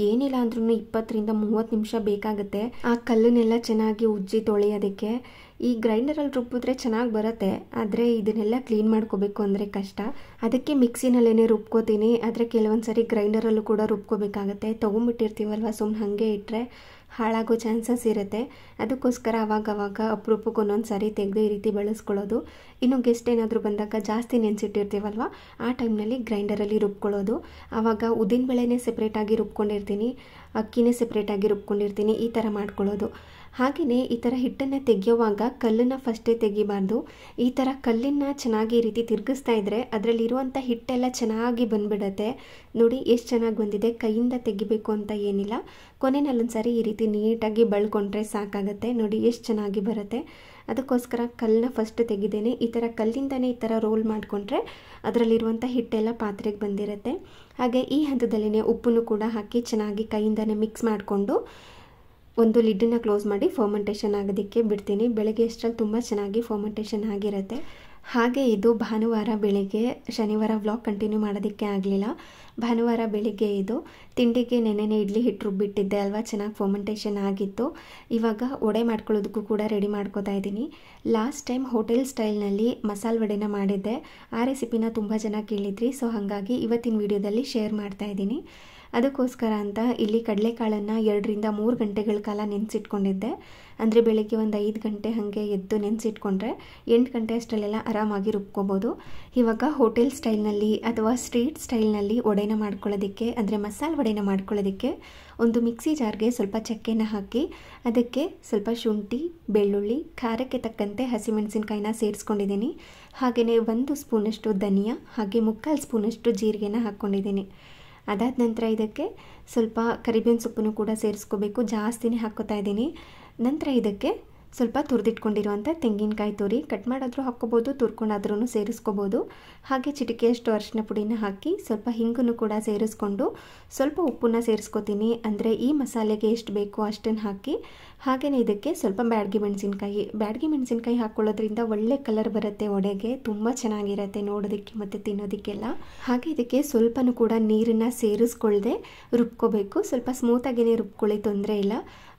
ಏನಿಲ್ಲ ಅಂದ್ರೂ 20-30 ನಿಮಿಷ ಬೇಕಾಗುತ್ತೆ. ಆ ಕಲ್ಲನ್ನೆಲ್ಲ ಚೆನ್ನಾಗಿ ಉಜ್ಜಿ ತೊಳೆಯೋದಕ್ಕೆ. ಈ ಗ್ರೈಂಡರಲ್ಲಿ ರುಬ್ಬಿದ್ರೆ ಚೆನ್ನಾಗಿ ಬರುತ್ತೆ, ಆದರೆ ಇದನ್ನೆಲ್ಲ ಕ್ಲೀನ್ ಮಾಡ್ಕೋಬೇಕು ಅಂದರೆ ಕಷ್ಟ. ಅದಕ್ಕೆ ಮಿಕ್ಸಿನಲ್ಲೇ ರುಬ್ಕೋತೀನಿ. ಆದರೆ ಕೆಲವೊಂದು ಸಾರಿ ಗ್ರೈಂಡರಲ್ಲೂ ಕೂಡ ರುಬ್ಕೋಬೇಕಾಗತ್ತೆ. ತೊಗೊಂಬಿಟ್ಟಿರ್ತೀವಲ್ವ, ಸುಮ್ಮನೆ ಹಾಗೆ ಇಟ್ಟರೆ ಹಾಳಾಗೋ ಚಾನ್ಸಸ್ ಇರುತ್ತೆ. ಅದಕ್ಕೋಸ್ಕರ ಅವಾಗವಾಗ ಅಪರೂಪಕ್ಕೆ ಒಂದೊಂದು ಸಾರಿ ತೆಗೆದು ಈ ರೀತಿ ಬಳಸ್ಕೊಳ್ಳೋದು. ಇನ್ನು ಗೆಸ್ಟ್ ಏನಾದರೂ ಬಂದಾಗ ಜಾಸ್ತಿ ನೆನೆಸಿಟ್ಟಿರ್ತೀವಲ್ವ, ಆ ಟೈಮ್ನಲ್ಲಿ ಗ್ರೈಂಡರಲ್ಲಿ ರುಬ್ಕೊಳ್ಳೋದು. ಆವಾಗ ಉದ್ದಿನಬೇಳೆನೇ ಸೆಪ್ರೇಟಾಗಿ ರುಬ್ಕೊಂಡಿರ್ತೀನಿ, ಅಕ್ಕಿನೇ ಸೆಪ್ರೇಟಾಗಿ ರುಬ್ಕೊಂಡಿರ್ತೀನಿ, ಈ ಥರ ಮಾಡ್ಕೊಳ್ಳೋದು. ಹಾಗೆಯೇ ಈ ಥರ ಹಿಟ್ಟನ್ನು ತೆಗೆಯುವಾಗ ಕಲ್ಲನ್ನು ಫಸ್ಟೇ ತೆಗಿಬಾರ್ದು. ಈ ಥರ ಕಲ್ಲನ್ನು ಚೆನ್ನಾಗಿ ಈ ರೀತಿ ತಿರುಗಿಸ್ತಾ ಇದ್ದರೆ ಅದರಲ್ಲಿರುವಂಥ ಹಿಟ್ಟೆಲ್ಲ ಚೆನ್ನಾಗಿ ಬಂದುಬಿಡುತ್ತೆ. ನೋಡಿ ಎಷ್ಟು ಚೆನ್ನಾಗಿ ಬಂದಿದೆ. ಕೈಯಿಂದ ತೆಗಿಬೇಕು ಅಂತ ಏನಿಲ್ಲ, ಕೊನೆಯಲ್ಲೊಂದು ಸಾರಿ ಈ ರೀತಿ ನೀಟಾಗಿ ಬಳ್ಕೊಂಡ್ರೆ ಸಾಕಾಗುತ್ತೆ. ನೋಡಿ ಎಷ್ಟು ಚೆನ್ನಾಗಿ ಬರುತ್ತೆ. ಅದಕ್ಕೋಸ್ಕರ ಕಲ್ಲನ್ನ ಫಸ್ಟ್ ತೆಗಿದೇನೆ ಈ ಥರ ಕಲ್ಲಿಂದನೇ ಈ ಥರ ರೋಲ್ ಮಾಡಿಕೊಂಡ್ರೆ ಅದರಲ್ಲಿರುವಂಥ ಹಿಟ್ಟೆಲ್ಲ ಪಾತ್ರೆಗೆ ಬಂದಿರುತ್ತೆ. ಹಾಗೆ ಈ ಹಂತದಲ್ಲೇ ಉಪ್ಪನ್ನು ಕೂಡ ಹಾಕಿ ಚೆನ್ನಾಗಿ ಕೈಯಿಂದನೇ ಮಿಕ್ಸ್ ಮಾಡಿಕೊಂಡು ಒಂದು ಲಿಡ್ಡನ್ನು ಕ್ಲೋಸ್ ಮಾಡಿ ಫರ್ಮೆಂಟೇಷನ್ ಆಗೋದಕ್ಕೆ ಬಿಡ್ತೀನಿ. ಬೆಳಗ್ಗೆ ಅಷ್ಟರಲ್ಲಿ ತುಂಬ ಚೆನ್ನಾಗಿ ಫರ್ಮೆಂಟೇಷನ್ ಆಗಿರುತ್ತೆ. ಹಾಗೆ ಇದು ಭಾನುವಾರ ಬೆಳಿಗ್ಗೆ, ಶನಿವಾರ ವ್ಲಾಗ್ ಕಂಟಿನ್ಯೂ ಮಾಡೋದಕ್ಕೆ ಆಗಲಿಲ್ಲ. ಭಾನುವಾರ ಬೆಳಿಗ್ಗೆ ಇದು ತಿಂಡಿಗೆ ನೆನೆನೆ ಇಡ್ಲಿ ಹಿಟ್ಟು ರುಬ್ಬಿಟ್ಟಿದ್ದೆ ಅಲ್ವಾ, ಚೆನ್ನಾಗಿ ಫರ್ಮೆಂಟೇಷನ್ ಆಗಿತ್ತು. ಇವಾಗ ವಡೆ ಮಾಡ್ಕೊಳ್ಳೋದಕ್ಕೂ ಕೂಡ ರೆಡಿ ಮಾಡ್ಕೋತಾ ಇದ್ದೀನಿ. ಲಾಸ್ಟ್ ಟೈಮ್ ಹೋಟೆಲ್ ಸ್ಟೈಲ್ನಲ್ಲಿ ಮಸಾಲೆ ವಡೆನ ಮಾಡಿದ್ದೆ. ಆ ರೆಸಿಪಿನ ತುಂಬ ಜನ ಕೇಳಿದ್ರಿ. ಸೊ ಹಾಗಾಗಿ ಇವತ್ತಿನ ವಿಡಿಯೋದಲ್ಲಿ ಶೇರ್ ಮಾಡ್ತಾ ಇದ್ದೀನಿ. ಅದಕ್ಕೋಸ್ಕರ ಅಂತ ಇಲ್ಲಿ ಕಡಲೆಕಾಳನ್ನು 2-3 ಗಂಟೆಗಳ ಕಾಲ ನೆನೆಸಿಟ್ಕೊಂಡಿದ್ದೆ. ಅಂದರೆ ಬೆಳಗ್ಗೆ ಒಂದು 5 ಗಂಟೆ ಹಾಗೆ ಎದ್ದು ನೆನೆಸಿಟ್ಕೊಂಡ್ರೆ 8 ಗಂಟೆ ಅಷ್ಟರಲ್ಲೆಲ್ಲ ಆರಾಮಾಗಿ ರುಬ್ಕೋಬೋದು. ಇವಾಗ ಹೋಟೆಲ್ ಸ್ಟೈಲ್ನಲ್ಲಿ ಅಥವಾ ಸ್ಟ್ರೀಟ್ ಸ್ಟೈಲ್ನಲ್ಲಿ ವಡೆನ ಮಾಡ್ಕೊಳ್ಳೋದಕ್ಕೆ, ಅಂದರೆ ಮಸಾಲೆ ವಡೆನ ಮಾಡ್ಕೊಳ್ಳೋದಕ್ಕೆ ಒಂದು ಮಿಕ್ಸಿ ಜಾರ್ಗೆ ಸ್ವಲ್ಪ ಚಕ್ಕೆನ ಹಾಕಿ ಅದಕ್ಕೆ ಸ್ವಲ್ಪ ಶುಂಠಿ, ಬೆಳ್ಳುಳ್ಳಿ, ಖಾರಕ್ಕೆ ತಕ್ಕಂತೆ ಹಸಿಮೆಣಸಿನ್ಕಾಯಿನ ಸೇರಿಸ್ಕೊಂಡಿದ್ದೀನಿ. ಹಾಗೆಯೇ 1 ಸ್ಪೂನಷ್ಟು ಧನಿಯಾ, ಹಾಗೆ 3/4 ಸ್ಪೂನಷ್ಟು ಜೀರಿಗೆನ ಹಾಕ್ಕೊಂಡಿದ್ದೀನಿ. ಅದಾದ ನಂತರ ಇದಕ್ಕೆ ಸ್ವಲ್ಪ ಕರಿಬೇವಿನ ಸೊಪ್ಪನ್ನು ಕೂಡ ಸೇರಿಸ್ಕೋಬೇಕು. ಜಾಸ್ತಿನೇ ಹಾಕ್ಕೋತಾ ಇದ್ದೀನಿ. ನಂತರ ಇದಕ್ಕೆ ಸ್ವಲ್ಪ ತುರಿದಿಟ್ಕೊಂಡಿರುವಂಥ ತೆಂಗಿನಕಾಯಿ ತುರಿ ಕಟ್ ಮಾಡಾದರೂ ಹಾಕ್ಕೋಬೋದು, ತುರ್ಕೊಂಡಾದ್ರೂ ಸೇರಿಸ್ಕೋಬೋದು. ಹಾಗೆ ಚಿಟಿಕೆಯಷ್ಟು ಅರಿಶಿನ ಪುಡಿನ ಹಾಕಿ ಸ್ವಲ್ಪ ಹಿಂಗನ್ನು ಕೂಡ ಸೇರಿಸ್ಕೊಂಡು ಸ್ವಲ್ಪ ಉಪ್ಪನ್ನು ಸೇರಿಸ್ಕೋತೀನಿ. ಅಂದರೆ ಈ ಮಸಾಲೆಗೆ ಎಷ್ಟು ಬೇಕೋ ಅಷ್ಟನ್ನು ಹಾಕಿ, ಹಾಗೆಯೇ ಇದಕ್ಕೆ ಸ್ವಲ್ಪ ಬ್ಯಾಡಗಿ ಮೆಣಸಿನ್ಕಾಯಿ ಹಾಕ್ಕೊಳ್ಳೋದ್ರಿಂದ ಒಳ್ಳೆ ಕಲರ್ ಬರುತ್ತೆ ವಡೆಗೆ, ತುಂಬ ಚೆನ್ನಾಗಿರುತ್ತೆ ನೋಡೋದಕ್ಕೆ ಮತ್ತು ತಿನ್ನೋದಕ್ಕೆಲ್ಲ. ಹಾಗೆ ಇದಕ್ಕೆ ಸ್ವಲ್ಪನೂ ಕೂಡ ನೀರನ್ನು ಸೇರಿಸ್ಕೊಳ್ಳದೆ ರುಬ್ಕೋಬೇಕು. ಸ್ವಲ್ಪ ಸ್ಮೂತಾಗಿಯೇ ರುಬ್ಕೊಳ್ಳಿ, ತೊಂದರೆ ಇಲ್ಲ.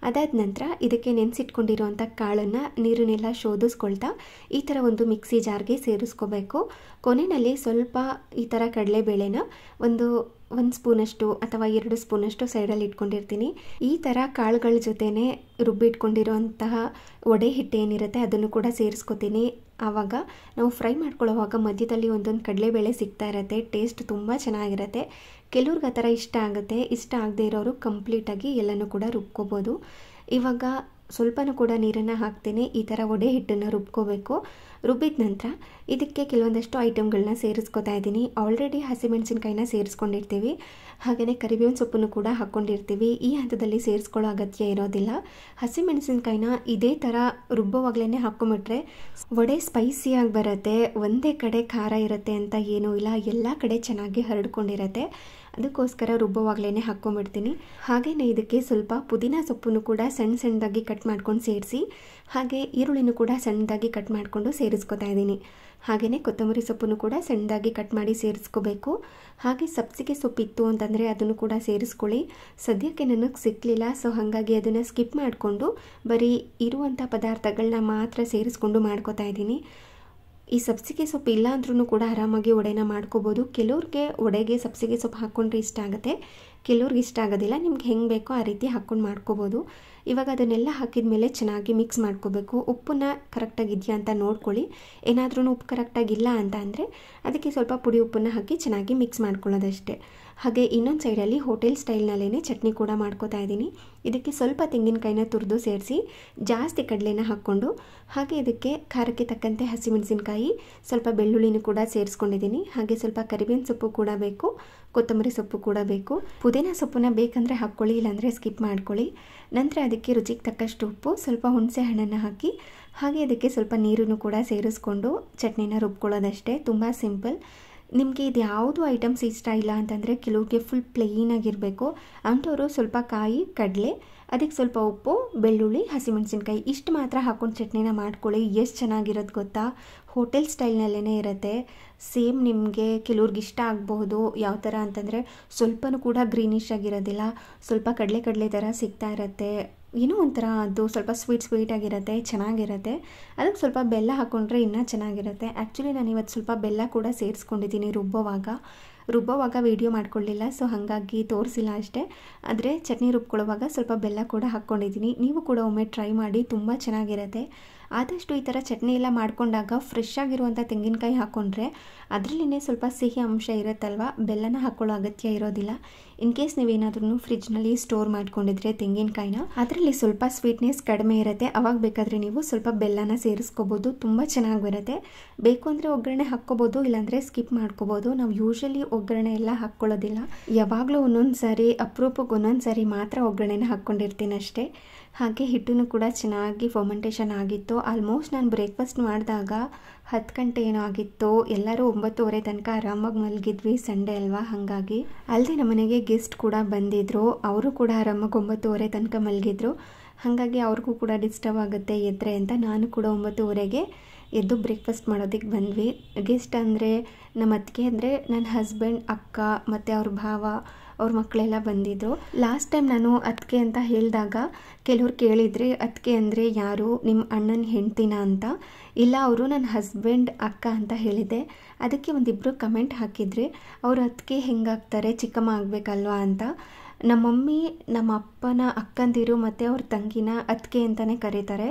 ಅದಾದ ನಂತರ ಇದಕ್ಕೆ ನೆನೆಸಿಟ್ಕೊಂಡಿರುವಂಥ ಕಾಳನ್ನು ನೀರನ್ನೆಲ್ಲ ಶೋಧಿಸ್ಕೊಳ್ತಾ ಈ ಥರ ಒಂದು ಮಿಕ್ಸಿ ಜಾರ್ಗೆ ಸೇರಿಸ್ಕೋಬೇಕು. ಕೊನೆಯಲ್ಲಿ ಸ್ವಲ್ಪ ಈ ಥರ ಕಡಲೆಬೇಳೆನ ಒಂದು 1 ಸ್ಪೂನಷ್ಟು ಅಥವಾ 2 ಸ್ಪೂನಷ್ಟು ಸೈಡಲ್ಲಿ ಇಟ್ಕೊಂಡಿರ್ತೀನಿ. ಈ ಥರ ಕಾಳುಗಳ ಜೊತೆನೇ ರುಬ್ಬಿಟ್ಕೊಂಡಿರೋಂತಹ ವಡೆ ಹಿಟ್ಟು ಏನಿರುತ್ತೆ ಅದನ್ನು ಕೂಡ ಸೇರಿಸ್ಕೊತೀನಿ. ಆವಾಗ ನಾವು ಫ್ರೈ ಮಾಡ್ಕೊಳ್ಳೋವಾಗ ಮಧ್ಯದಲ್ಲಿ ಒಂದೊಂದು ಕಡಲೆಬೇಳೆ ಸಿಗ್ತಾ ಇರುತ್ತೆ. ಟೇಸ್ಟ್ ತುಂಬ ಚೆನ್ನಾಗಿರುತ್ತೆ. ಕೆಲವ್ರಿಗೆ ಆ ಥರ ಇಷ್ಟ ಆಗುತ್ತೆ. ಇಷ್ಟ ಆಗದೆ ಇರೋರು ಕಂಪ್ಲೀಟಾಗಿ ಎಲ್ಲನೂ ಕೂಡ ರುಬ್ಕೋಬೋದು. ಇವಾಗ ಸ್ವಲ್ಪನೂ ಕೂಡ ನೀರನ್ನು ಹಾಕ್ತೀನಿ. ಈ ಥರ ವಡೆ ಹಿಟ್ಟನ್ನು ರುಬ್ಕೋಬೇಕು. ರುಬ್ಬಿದ ನಂತರ ಇದಕ್ಕೆ ಕೆಲವೊಂದಷ್ಟು ಐಟಮ್ಗಳನ್ನ ಸೇರಿಸ್ಕೊತಾ ಇದ್ದೀನಿ. ಆಲ್ರೆಡಿ ಹಸಿಮೆಣಸಿನ್ಕಾಯಿನ ಸೇರಿಸ್ಕೊಂಡಿರ್ತೀವಿ, ಹಾಗೆಯೇ ಕರಿಬೇವಿನ ಸೊಪ್ಪನ್ನು ಕೂಡ ಹಾಕ್ಕೊಂಡಿರ್ತೀವಿ. ಈ ಹಂತದಲ್ಲಿ ಸೇರಿಸ್ಕೊಳ್ಳೋ ಅಗತ್ಯ ಇರೋದಿಲ್ಲ. ಹಸಿಮೆಣಸಿನ್ಕಾಯಿನ ಇದೇ ಥರ ರುಬ್ಬೋವಾಗಲೇ ಹಾಕ್ಕೊಂಬಿಟ್ರೆ ವಡೆ ಸ್ಪೈಸಿಯಾಗಿ ಬರುತ್ತೆ. ಒಂದೇ ಕಡೆ ಖಾರ ಇರುತ್ತೆ ಅಂತ ಏನೂ ಇಲ್ಲ, ಎಲ್ಲ ಕಡೆ ಚೆನ್ನಾಗಿ ಹರಡ್ಕೊಂಡಿರುತ್ತೆ. ಅದಕ್ಕೋಸ್ಕರ ರುಬ್ಬೋವಾಗಲೇ ಹಾಕ್ಕೊಂಬಿಡ್ತೀನಿ. ಹಾಗೆಯೇ ಇದಕ್ಕೆ ಸ್ವಲ್ಪ ಪುದೀನ ಸೊಪ್ಪನ್ನು ಕೂಡ ಸಣ್ಣದಾಗಿ ಕಟ್ ಮಾಡ್ಕೊಂಡು ಸೇರಿಸಿ, ಹಾಗೆ ಈರುಳ್ಳಿನೂ ಕೂಡ ಸಣ್ಣದಾಗಿ ಕಟ್ ಮಾಡಿಕೊಂಡು ಸೇರಿಸ್ಕೊತಾ ಇದ್ದೀನಿ. ಹಾಗೆಯೇ ಕೊತ್ತಂಬರಿ ಸೊಪ್ಪನ್ನು ಕೂಡ ಸಣ್ಣದಾಗಿ ಕಟ್ ಮಾಡಿ ಸೇರಿಸ್ಕೋಬೇಕು. ಹಾಗೆ ಸಬ್ಸಿಗೆ ಸೊಪ್ಪಿತ್ತು ಅಂತಂದರೆ ಅದನ್ನು ಕೂಡ ಸೇರಿಸ್ಕೊಳ್ಳಿ. ಸದ್ಯಕ್ಕೆ ನನಗೆ ಸಿಕ್ಕಲಿಲ್ಲ, ಸೊ ಹಾಗಾಗಿ ಅದನ್ನು ಸ್ಕಿಪ್ ಮಾಡಿಕೊಂಡು ಬರೀ ಇರುವಂಥ ಪದಾರ್ಥಗಳನ್ನ ಮಾತ್ರ ಸೇರಿಸ್ಕೊಂಡು ಮಾಡ್ಕೋತಾ ಇದ್ದೀನಿ. ಈ ಸಬ್ಸಿಗೆ ಸೊಪ್ಪು ಇಲ್ಲ ಅಂದ್ರೂ ಕೂಡ ಆರಾಮಾಗಿ ವಡೆನ ಮಾಡ್ಕೋಬೋದು. ಕೆಲವ್ರಿಗೆ ವಡೆಗೆ ಸಬ್ಸಿಗೆ ಸೊಪ್ಪು ಹಾಕ್ಕೊಂಡ್ರೆ ಇಷ್ಟ ಆಗುತ್ತೆ, ಕೆಲವ್ರಿಗೆ ಇಷ್ಟ ಆಗೋದಿಲ್ಲ. ನಿಮ್ಗೆ ಹೆಂಗೆ ಬೇಕೋ ಆ ರೀತಿ ಹಾಕ್ಕೊಂಡು ಮಾಡ್ಕೋಬೋದು. ಇವಾಗ ಅದನ್ನೆಲ್ಲ ಹಾಕಿದ ಮೇಲೆ ಚೆನ್ನಾಗಿ ಮಿಕ್ಸ್ ಮಾಡ್ಕೋಬೇಕು. ಉಪ್ಪನ್ನ ಕರೆಕ್ಟಾಗಿದೆಯಾ ಅಂತ ನೋಡ್ಕೊಳ್ಳಿ. ಏನಾದ್ರೂ ಉಪ್ಪು ಕರೆಕ್ಟಾಗಿಲ್ಲ ಅಂತ ಅಂದರೆ ಅದಕ್ಕೆ ಸ್ವಲ್ಪ ಪುಡಿ ಉಪ್ಪನ್ನು ಹಾಕಿ ಚೆನ್ನಾಗಿ ಮಿಕ್ಸ್ ಮಾಡ್ಕೊಳ್ಳೋದಷ್ಟೇ. ಹಾಗೆ ಇನ್ನೊಂದು ಸೈಡಲ್ಲಿ ಹೋಟೆಲ್ ಸ್ಟೈಲ್ನಲ್ಲೇ ಚಟ್ನಿ ಕೂಡ ಮಾಡ್ಕೋತಾ ಇದ್ದೀನಿ. ಇದಕ್ಕೆ ಸ್ವಲ್ಪ ತೆಂಗಿನಕಾಯಿನ ತುರಿದು ಸೇರಿಸಿ ಜಾಸ್ತಿ ಕಡಲೆನ ಹಾಕ್ಕೊಂಡು, ಹಾಗೆ ಇದಕ್ಕೆ ಖಾರಕ್ಕೆ ತಕ್ಕಂತೆ ಹಸಿಮೆಣಸಿನ್ಕಾಯಿ, ಸ್ವಲ್ಪ ಬೆಳ್ಳುಳ್ಳಿನೂ ಕೂಡ ಸೇರಿಸ್ಕೊಂಡಿದ್ದೀನಿ. ಹಾಗೆ ಸ್ವಲ್ಪ ಕರಿಬೇವಿನ ಸೊಪ್ಪು ಕೂಡ ಬೇಕು, ಕೊತ್ತಂಬರಿ ಸೊಪ್ಪು ಕೂಡ ಬೇಕು. ಪುದೀನ ಸೊಪ್ಪನ್ನ ಬೇಕಂದರೆ ಹಾಕ್ಕೊಳ್ಳಿ, ಇಲ್ಲಾಂದರೆ ಸ್ಕಿಪ್ ಮಾಡ್ಕೊಳ್ಳಿ. ನಂತರ ಅದಕ್ಕೆ ರುಚಿಗೆ ತಕ್ಕಷ್ಟು ಉಪ್ಪು, ಸ್ವಲ್ಪ ಹುಣಸೆ ಹಣ್ಣನ್ನು ಹಾಕಿ, ಹಾಗೆ ಅದಕ್ಕೆ ಸ್ವಲ್ಪ ನೀರನ್ನು ಕೂಡ ಸೇರಿಸ್ಕೊಂಡು ಚಟ್ನಿನ ರುಬ್ಕೊಳ್ಳೋದಷ್ಟೇ. ತುಂಬ ಸಿಂಪಲ್. ನಿಮಗೆ ಇದು ಯಾವುದು ಐಟಮ್ಸ್ ಇಷ್ಟ ಇಲ್ಲ ಅಂತಂದರೆ ಕೆಲವ್ರಿಗೆ ಫುಲ್ ಪ್ಲೇನಾಗಿರಬೇಕು, ಅಂಥವರು ಸ್ವಲ್ಪ ಕಾಯಿ, ಕಡಲೆ, ಅದಕ್ಕೆ ಸ್ವಲ್ಪ ಉಪ್ಪು, ಬೆಳ್ಳುಳ್ಳಿ, ಹಸಿಮೆಣಸಿನ್ಕಾಯಿ ಇಷ್ಟು ಮಾತ್ರ ಹಾಕ್ಕೊಂಡು ಚಟ್ನಿನ ಮಾಡ್ಕೊಳ್ಳಿ. ಎಷ್ಟು ಚೆನ್ನಾಗಿರೋದು ಗೊತ್ತಾ, ಹೋಟೆಲ್ ಸ್ಟೈಲ್ನಲ್ಲೇ ಇರುತ್ತೆ. ಸೇಮ್ ನಿಮಗೆ ಕೆಲವ್ರಿಗೆ ಇಷ್ಟ ಆಗಬಹುದು. ಯಾವ ಥರ ಅಂತಂದರೆ ಸ್ವಲ್ಪನೂ ಕೂಡ ಗ್ರೀನಿಶ್ ಆಗಿರೋದಿಲ್ಲ, ಸ್ವಲ್ಪ ಕಡಲೆ ಥರ ಸಿಗ್ತಾ ಇರುತ್ತೆ. ಏನೋ ಒಂಥರ ಅದು ಸ್ವಲ್ಪ ಸ್ವೀಟ್ ಆಗಿರುತ್ತೆ, ಚೆನ್ನಾಗಿರುತ್ತೆ. ಅದಕ್ಕೆ ಸ್ವಲ್ಪ ಬೆಲ್ಲ ಹಾಕ್ಕೊಂಡ್ರೆ ಇನ್ನೂ ಚೆನ್ನಾಗಿರುತ್ತೆ. ಆ್ಯಕ್ಚುಲಿ ನಾನು ಇವತ್ತು ಸ್ವಲ್ಪ ಬೆಲ್ಲ ಕೂಡ ಸೇರಿಸ್ಕೊಂಡಿದ್ದೀನಿ ರುಬ್ಬೋವಾಗ ವೀಡಿಯೋ ಮಾಡ್ಕೊಳ್ಳಿಲ್ಲ, ಸೊ ಹಾಗಾಗಿ ತೋರಿಸಿಲ್ಲ ಅಷ್ಟೇ. ಆದರೆ ಚಟ್ನಿ ರುಬ್ಕೊಳ್ಳೋವಾಗ ಸ್ವಲ್ಪ ಬೆಲ್ಲ ಕೂಡ ಹಾಕ್ಕೊಂಡಿದ್ದೀನಿ. ನೀವು ಕೂಡ ಒಮ್ಮೆ ಟ್ರೈ ಮಾಡಿ, ತುಂಬ ಚೆನ್ನಾಗಿರುತ್ತೆ. ಆದಷ್ಟು ಈ ಥರ ಚಟ್ನಿ ಎಲ್ಲ ಮಾಡ್ಕೊಂಡಾಗ ಫ್ರೆಶ್ ಆಗಿರುವಂಥ ತೆಂಗಿನಕಾಯಿ ಹಾಕ್ಕೊಂಡ್ರೆ ಅದರಲ್ಲಿನೇ ಸ್ವಲ್ಪ ಸಿಹಿ ಅಂಶ ಇರುತ್ತಲ್ವ, ಬೆಲ್ಲನ ಹಾಕ್ಕೊಳ್ಳೋ ಅಗತ್ಯ ಇರೋದಿಲ್ಲ. ಇನ್ ಕೇಸ್ ನೀವೇನಾದ್ರೂ ಫ್ರಿಜ್ನಲ್ಲಿ ಸ್ಟೋರ್ ಮಾಡ್ಕೊಂಡಿದ್ರೆ ತೆಂಗಿನಕಾಯಿನ, ಅದರಲ್ಲಿ ಸ್ವಲ್ಪ ಸ್ವೀಟ್ನೆಸ್ ಕಡಿಮೆ ಇರುತ್ತೆ, ಅವಾಗ ಬೇಕಾದರೆ ನೀವು ಸ್ವಲ್ಪ ಬೆಲ್ಲನ ಸೇರಿಸ್ಕೋಬೋದು, ತುಂಬ ಚೆನ್ನಾಗಿ ಬರುತ್ತೆ. ಬೇಕು ಅಂದರೆ ಒಗ್ಗರಣೆ ಹಾಕ್ಕೋಬೋದು, ಇಲ್ಲಾಂದರೆ ಸ್ಕಿಪ್ ಮಾಡ್ಕೋಬೋದು. ನಾವು ಯೂಶಲಿ ಒಗ್ಗರಣೆ ಎಲ್ಲ ಹಾಕ್ಕೊಳ್ಳೋದಿಲ್ಲ, ಯಾವಾಗಲೂ ಒಂದೊಂದು ಸಾರಿ, ಅಪರೂಪಕ್ಕೆ ಒಂದೊಂದು ಸಾರಿ ಮಾತ್ರ ಒಗ್ಗರಣೆನ ಹಾಕ್ಕೊಂಡಿರ್ತೀನಿ ಅಷ್ಟೇ. ಹಾಗೆ ಹಿಟ್ಟನ್ನು ಕೂಡ ಚೆನ್ನಾಗಿ ಫರ್ಮೆಂಟೇಷನ್ ಆಗಿತ್ತು. ಆಲ್ಮೋಸ್ಟ್ ನಾನು ಬ್ರೇಕ್ಫಾಸ್ಟ್ ಮಾಡಿದಾಗ 10 ಗಂಟೆ ಏನೋ ಆಗಿತ್ತು. ಎಲ್ಲರೂ 9:30 ತನಕ ಆರಾಮಾಗಿ ಮಲಗಿದ್ವಿ, ಸಂಡೇ ಅಲ್ವಾ, ಹಾಗಾಗಿ. ಅಲ್ಲದೆ ನಮ್ಮ ಮನೆಗೆ ಗೆಸ್ಟ್ ಕೂಡ ಬಂದಿದ್ದರು, ಅವರು ಕೂಡ ಆರಾಮಾಗಿ 9:30 ತನಕ ಮಲಗಿದ್ರು. ಹಾಗಾಗಿ ಅವ್ರಿಗೂ ಕೂಡ ಡಿಸ್ಟರ್ಬ್ ಆಗುತ್ತೆ ಎದ್ದರೆ ಅಂತ ನಾನು ಕೂಡ 9:30ಗೆ ಎದ್ದು ಬ್ರೇಕ್ಫಾಸ್ಟ್ ಮಾಡೋದಕ್ಕೆ ಬಂದ್ವಿ. ಗೆಸ್ಟ್ ಅಂದರೆ ನಮ್ಮ ಅತ್ತಿಗೆ, ಅಂದರೆ ನನ್ನ ಹಸ್ಬೆಂಡ್, ಅಕ್ಕ ಮತ್ತು ಅವ್ರ ಭಾವ, ಅವ್ರ ಮಕ್ಕಳೆಲ್ಲ ಬಂದಿದ್ದರು. ಲಾಸ್ಟ್ ಟೈಮ್ ನಾನು ಅತ್ತಿಗೆ ಅಂತ ಹೇಳಿದಾಗ ಕೆಲವ್ರು ಕೇಳಿದ್ರಿ, ಅತ್ತಿಗೆ ಅಂದರೆ ಯಾರು, ನಿಮ್ಮ ಅಣ್ಣನ ಹೆಂಡ್ತಿನ ಅಂತ. ಇಲ್ಲ, ಅವರು ನನ್ನ ಹಸ್ಬೆಂಡ್, ಅಕ್ಕ ಅಂತ ಹೇಳಿದೆ. ಅದಕ್ಕೆ ಒಂದಿಬ್ಬರು ಕಮೆಂಟ್ ಹಾಕಿದ್ರಿ, ಅವರು ಅತ್ತಿಗೆ ಹೆಂಗಾಗ್ತಾರೆ, ಚಿಕ್ಕಮ್ಮ ಆಗಬೇಕಲ್ವಾ ಅಂತ. ನಮ್ಮ ಮಮ್ಮಿ ನಮ್ಮ ಅಪ್ಪನ ಅಕ್ಕಂದಿರು ಮತ್ತು ಅವ್ರ ತಂಗಿನ ಅತ್ತಿಗೆ ಅಂತಲೇ ಕರೀತಾರೆ.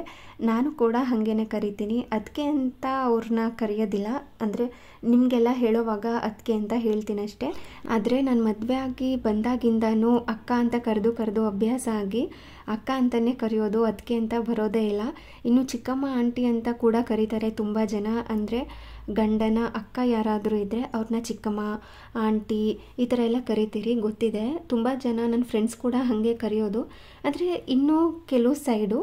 ನಾನು ಕೂಡ ಹಾಗೇ ಕರಿತೀನಿ. ಅತ್ತಿಗೆ ಅಂತ ಅವ್ರನ್ನ ಕರೆಯೋದಿಲ್ಲ, ಅಂದರೆ ನಿಮಗೆಲ್ಲ ಹೇಳೋವಾಗ ಅತ್ತಿಗೆ ಅಂತ ಹೇಳ್ತೀನಿ ಅಷ್ಟೇ. ಆದರೆ ನಾನು ಮದುವೆ ಆಗಿ ಬಂದಾಗಿಂದನೂ ಅಕ್ಕ ಅಂತ ಕರೆದು ಅಭ್ಯಾಸ ಆಗಿ ಅಕ್ಕ ಅಂತಲೇ ಕರೆಯೋದು, ಅತ್ತಿಗೆ ಅಂತ ಬರೋದೇ ಇಲ್ಲ. ಇನ್ನು ಚಿಕ್ಕಮ್ಮ, ಆಂಟಿ ಅಂತ ಕೂಡ ಕರೀತಾರೆ ತುಂಬ ಜನ. ಅಂದರೆ ಗಂಡನ ಅಕ್ಕ ಯಾರಾದರೂ ಇದ್ದರೆ ಅವ್ರನ್ನ ಚಿಕ್ಕಮ್ಮ, ಆಂಟಿ ಈ ಥರ ಎಲ್ಲ ಕರಿತೀರಿ, ಗೊತ್ತಿದೆ. ತುಂಬ ಜನ ನನ್ನ ಫ್ರೆಂಡ್ಸ್ ಕೂಡ ಹಾಗೆ ಕರೆಯೋದು. ಆದರೆ ಇನ್ನೂ ಕೆಲವು ಸೈಡು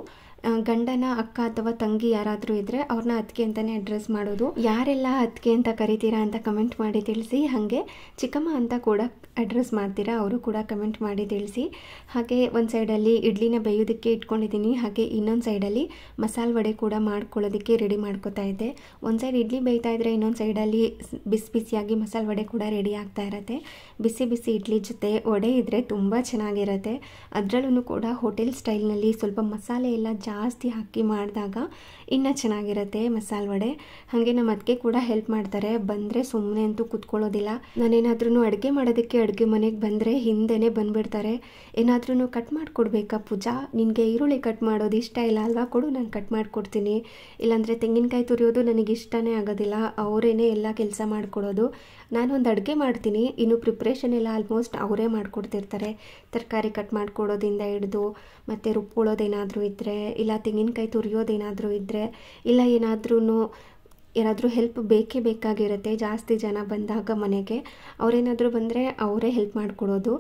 ಗಂಡನ ಅಕ್ಕ ಅಥವಾ ತಂಗಿ ಯಾರಾದರೂ ಇದ್ದರೆ ಅವ್ರನ್ನ ಅತ್ತಿಗೆ ಅಂತಲೇ ಅಡ್ರೆಸ್ ಮಾಡೋದು. ಯಾರೆಲ್ಲ ಅತ್ತಿಗೆ ಅಂತ ಕರಿತೀರಾ ಅಂತ ಕಮೆಂಟ್ ಮಾಡಿ ತಿಳಿಸಿ. ಹಾಗೆ ಚಿಕ್ಕಮ್ಮ ಅಂತ ಕೂಡ ಅಡ್ರೆಸ್ ಮಾಡ್ತೀರಾ, ಅವರು ಕೂಡ ಕಮೆಂಟ್ ಮಾಡಿ ತಿಳಿಸಿ. ಹಾಗೆ ಒಂದು ಸೈಡಲ್ಲಿ ಇಡ್ಲಿನ ಬೇಯೋದಕ್ಕೆ ಇಟ್ಕೊಂಡಿದ್ದೀನಿ, ಹಾಗೆ ಇನ್ನೊಂದು ಸೈಡಲ್ಲಿ ಮಸಾಲೆ ವಡೆ ಕೂಡ ಮಾಡ್ಕೊಳ್ಳೋದಕ್ಕೆ ರೆಡಿ ಮಾಡ್ಕೋತಾ ಇದ್ದೆ. ಒಂದು ಸೈಡ್ ಇಡ್ಲಿ ಬೇಯ್ತಾ ಇದ್ದರೆ ಇನ್ನೊಂದು ಸೈಡಲ್ಲಿ ಬಿಸಿಯಾಗಿ ಮಸಾಲೆ ವಡೆ ಕೂಡ ರೆಡಿ ಆಗ್ತಾ ಇರುತ್ತೆ. ಬಿಸಿ ಇಡ್ಲಿ ಜೊತೆ ವಡೆ ಇದ್ದರೆ ತುಂಬ ಚೆನ್ನಾಗಿರುತ್ತೆ. ಅದರಲ್ಲೂ ಕೂಡ ಹೋಟೆಲ್ ಸ್ಟೈಲ್ನಲ್ಲಿ ಸ್ವಲ್ಪ ಮಸಾಲೆ ಎಲ್ಲ ಜಾಸ್ತಿ ಹಾಕಿ ಮಾಡಿದಾಗ ಇನ್ನೂ ಚೆನ್ನಾಗಿರುತ್ತೆ ಮಸಾಲೆ ವಡೆ. ಹಾಗೆ ನಮ್ಮ ಅತ್ತಿಗೆ ಕೂಡ ಹೆಲ್ಪ್ ಮಾಡ್ತಾರೆ, ಬಂದರೆ ಸುಮ್ಮನೆ ಅಂತೂ ಕೂತ್ಕೊಳ್ಳೋದಿಲ್ಲ. ನಾನೇನಾದ್ರೂ ಅಡುಗೆ ಮಾಡೋದಕ್ಕೆ ಅಡುಗೆ ಮನೆಗೆ ಬಂದರೆ ಹಿಂದೆನೇ ಬಂದುಬಿಡ್ತಾರೆ. ಏನಾದ್ರೂ ಕಟ್ ಮಾಡಿಕೊಡ್ಬೇಕಾ ಪೂಜಾ, ನಿನಗೆ ಈರುಳ್ಳಿ ಕಟ್ ಮಾಡೋದು ಇಷ್ಟ ಇಲ್ಲ ಅಲ್ವಾ, ಕೊಡು ನಾನು ಕಟ್ ಮಾಡಿಕೊಡ್ತೀನಿ. ಇಲ್ಲಾಂದರೆ ತೆಂಗಿನಕಾಯಿ ತುರಿಯೋದು ನನಗೆ ಇಷ್ಟನೇ ಆಗೋದಿಲ್ಲ, ಅವರೇನೇ ಎಲ್ಲ ಕೆಲಸ ಮಾಡಿಕೊಡೋದು. ನಾನೊಂದು ಅಡುಗೆ ಮಾಡ್ತೀನಿ, ಇನ್ನು ಪ್ರಿಪ್ರೇಷನ್ ಎಲ್ಲ ಆಲ್ಮೋಸ್ಟ್ ಅವರೇ ಮಾಡಿಕೊಡ್ತಿರ್ತಾರೆ. ತರಕಾರಿ ಕಟ್ ಮಾಡಿಕೊಡೋದಿಂದ ಹಿಡಿದು, ಮತ್ತು ರುಬ್ಕೊಳ್ಳೋದೇನಾದರೂ ಇದ್ದರೆ, ಇಲ್ಲ ತೆಂಗಿನಕಾಯಿ ತುರಿಯೋದೇನಾದರೂ ಇದ್ದರೆ, ಇಲ್ಲ ಏನಾದರೂ ಹೆಲ್ಪ್ ಬೇಕಾಗಿರುತ್ತೆ. ಜಾಸ್ತಿ ಜನ ಬಂದಾಗ ಮನೆಗೆ ಅವರೇನಾದರೂ ಬಂದರೆ ಅವರೇ ಹೆಲ್ಪ್ ಮಾಡಿಕೊಡೋದು.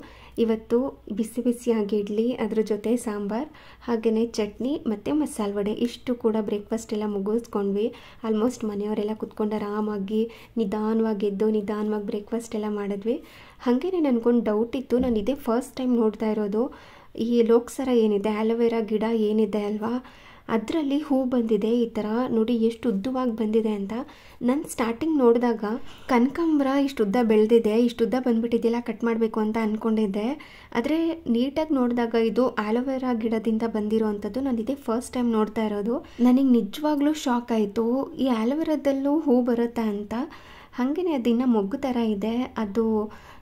ಇವತ್ತು ಬಿಸಿಯಾಗಿ ಇಡ್ಲಿ, ಅದ್ರ ಜೊತೆ ಸಾಂಬಾರು, ಹಾಗೆಯೇ ಚಟ್ನಿ ಮತ್ತು ಮಸಾಲೆ ವಡೆ, ಇಷ್ಟು ಕೂಡ ಬ್ರೇಕ್ಫಾಸ್ಟ್ ಎಲ್ಲ ಮುಗಿಸ್ಕೊಂಡ್ವಿ. ಆಲ್ಮೋಸ್ಟ್ ಮನೆಯವರೆಲ್ಲ ಕುತ್ಕೊಂಡು ಆರಾಮಾಗಿ ನಿಧಾನವಾಗಿ ಬ್ರೇಕ್ಫಾಸ್ಟ್ ಎಲ್ಲ ಮಾಡಿದ್ವಿ. ಹಾಗೇ ನನಗೊಂದು ಡೌಟ್ ಇತ್ತು, ನಾನು ಇದೇ ಫಸ್ಟ್ ಟೈಮ್ ನೋಡ್ತಾ ಇರೋದು. ಈ ಲೋಕಸರ ಏನಿದೆ, ಆಲೋವೆರಾ ಗಿಡ ಏನಿದೆ ಅಲ್ವಾ, ಅದರಲ್ಲಿ ಹೂ ಬಂದಿದೆ. ಈ ಥರ ನೋಡಿ ಎಷ್ಟು ಉದ್ದವಾಗಿ ಬಂದಿದೆ ಅಂತ. ನಾನು ಸ್ಟಾರ್ಟಿಂಗ್ ನೋಡಿದಾಗ ಕನಕಾಂಬರ ಇಷ್ಟುದ್ದ ಬೆಳೆದಿದೆ, ಇಷ್ಟುದ್ದ ಬಂದುಬಿಟ್ಟಿದ್ದಿಲ್ಲ, ಕಟ್ ಮಾಡಬೇಕು ಅಂತ ಅಂದ್ಕೊಂಡಿದ್ದೆ. ಆದರೆ ನೀಟಾಗಿ ನೋಡಿದಾಗ ಇದು ಆಲೋವೆರಾ ಗಿಡದಿಂದ ಬಂದಿರೋ ಅಂಥದ್ದು. ನಾನು ಇದೇ ಫಸ್ಟ್ ಟೈಮ್ ನೋಡ್ತಾ ಇರೋದು. ನನಗೆ ನಿಜವಾಗ್ಲೂ ಶಾಕ್ ಆಯಿತು, ಈ ಆಲೋವೆರಾದಲ್ಲೂ ಹೂ ಬರುತ್ತಾ ಅಂತ. ಹಾಗೆಯೇ ಅದಿನ್ನು ಮೊಗ್ಗು ಥರ ಇದೆ, ಅದು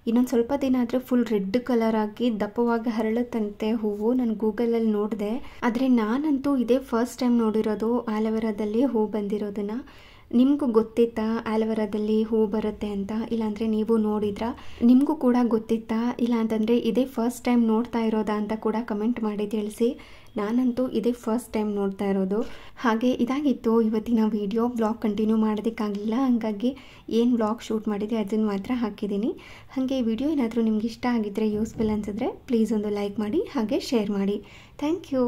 ಇನ್ನೊಂದು ಸ್ವಲ್ಪ ದಿನ ಆದರೆ ಫುಲ್ ರೆಡ್ ಕಲರ್ ಆಗಿ ದಪ್ಪವಾಗಿ ಹರಳುತ್ತಂತೆ ಹೂವು. ನಾನು ಗೂಗಲಲ್ಲಿ ನೋಡಿದೆ, ಆದರೆ ನಾನಂತೂ ಇದೇ ಫಸ್ಟ್ ಟೈಮ್ ನೋಡಿರೋದು ಆಲೋವೆರಾದಲ್ಲಿ ಹೂ ಬಂದಿರೋದನ್ನು. ನಿಮಗೂ ಗೊತ್ತಿತ್ತಾ ಆಲೋವೆರಾದಲ್ಲಿ ಹೂ ಬರುತ್ತೆ ಅಂತ? ಇಲ್ಲಾಂದರೆ ನೀವು ನೋಡಿದ್ರಾ? ನಿಮಗೂ ಕೂಡ ಗೊತ್ತಿತ್ತಾ? ಇಲ್ಲ ಅಂತಂದರೆ ಇದೇ ಫಸ್ಟ್ ಟೈಮ್ ನೋಡ್ತಾ ಇರೋದಾ ಅಂತ ಕೂಡ ಕಮೆಂಟ್ ಮಾಡಿ ತಿಳಿಸಿ. ನಾನಂತೂ ಇದೇ ಫಸ್ಟ್ ಟೈಮ್ ನೋಡ್ತಾ ಇರೋದು. ಹಾಗೆ ಇದಾಗಿತ್ತು ಇವತ್ತಿನ ವಿಡಿಯೋ. ಬ್ಲಾಗ್ ಕಂಟಿನ್ಯೂ ಮಾಡೋದಕ್ಕಾಗಲಿಲ್ಲ, ಹಾಗಾಗಿ ಏನು ಬ್ಲಾಗ್ ಶೂಟ್ ಮಾಡಿದೆ ಅದನ್ನು ಮಾತ್ರ ಹಾಕಿದ್ದೀನಿ. ಹಾಗೆ ವಿಡಿಯೋ ಏನಾದರೂ ನಿಮ್ಗೆ ಇಷ್ಟ ಆಗಿದ್ದರೆ, ಯೂಸ್ಫುಲ್ ಅನಿಸಿದ್ರೆ ಪ್ಲೀಸ್ ಒಂದು ಲೈಕ್ ಮಾಡಿ, ಹಾಗೆ ಶೇರ್ ಮಾಡಿ. Thank you.